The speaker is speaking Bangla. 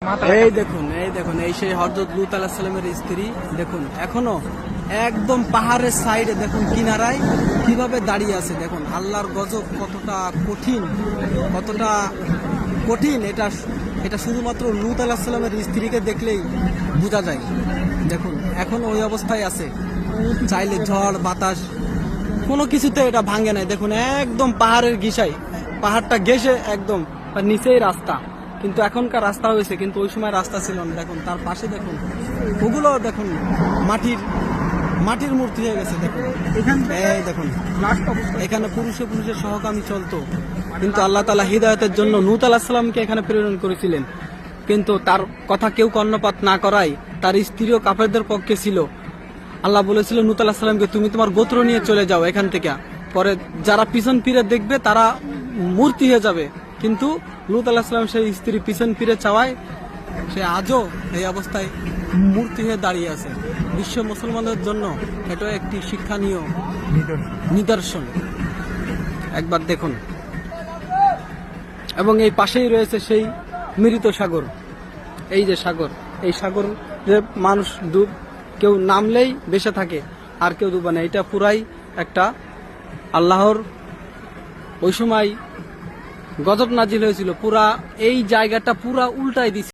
এই দেখুন এই সেই হযরত লূত আলাইহিস সালামের স্ত্রী দেখুন এখনো একদম পাহাড়ের সাইডে দেখুন কিনারায় কিভাবে দাঁড়িয়ে আছে। দেখুন আল্লাহর গজব কতটা কঠিন এটা শুধুমাত্র লূত আলাইহিস সালামের স্ত্রীকে দেখলেই বোঝা যায়। দেখুন এখন ওই অবস্থায় আছে, চাইলে ঝড় বাতাস কোনো কিছুতে এটা ভাঙে নাই। দেখুন একদম পাহাড়ের ঘিসাই, পাহাড়টা ঘেঁষে একদম তার নিচেই রাস্তা, কিন্তু এখনকার রাস্তা হয়েছে, কিন্তু ওই সময় রাস্তা ছিল না। দেখুন তার পাশে দেখুন ওগুলো দেখুন মাটির মূর্তি হয়ে গেছে। দেখুন এই দেখুন এখানে পুরুষে সহকামী চলতো, কিন্তু আল্লাহ তাআলা হিদায়াতের জন্য নূহ আলাইহিস সালামকে এখানে প্রেরণ করেছিলেন, কিন্তু তার কথা কেউ কর্ণপাত না করায় তার স্ত্রীও কাফেরদের পক্ষে ছিল। আল্লাহ বলেছিল নূহ আলাইহিস সালামকে তুমি তোমার গোত্র নিয়ে চলে যাও এখান থেকে, পরে যারা পিছন ফিরে দেখবে তারা মূর্তি হয়ে যাবে। কিন্তু লূত আলাইহিস সালাম সেই স্ত্রী পিছন ফিরে চাওয়ায় সে আজও এই অবস্থায় মূর্তি হয়ে দাঁড়িয়ে আছে। বিশ্ব মুসলমানদের জন্য এটা একটি শিক্ষণীয় নিদর্শন, একবার দেখুন। এবং এই পাশেই রয়েছে সেই মৃত সাগর, এই যে সাগর, এই সাগর যে মানুষ কেউ নামলেই বেঁচে থাকে আর কেউ ডুবে না। এটা পুরাই একটা আল্লাহর ওই সময় গজব নাজিল হয়েছিল, পুরা এই জায়গাটা পুরা উল্টাই দিছে।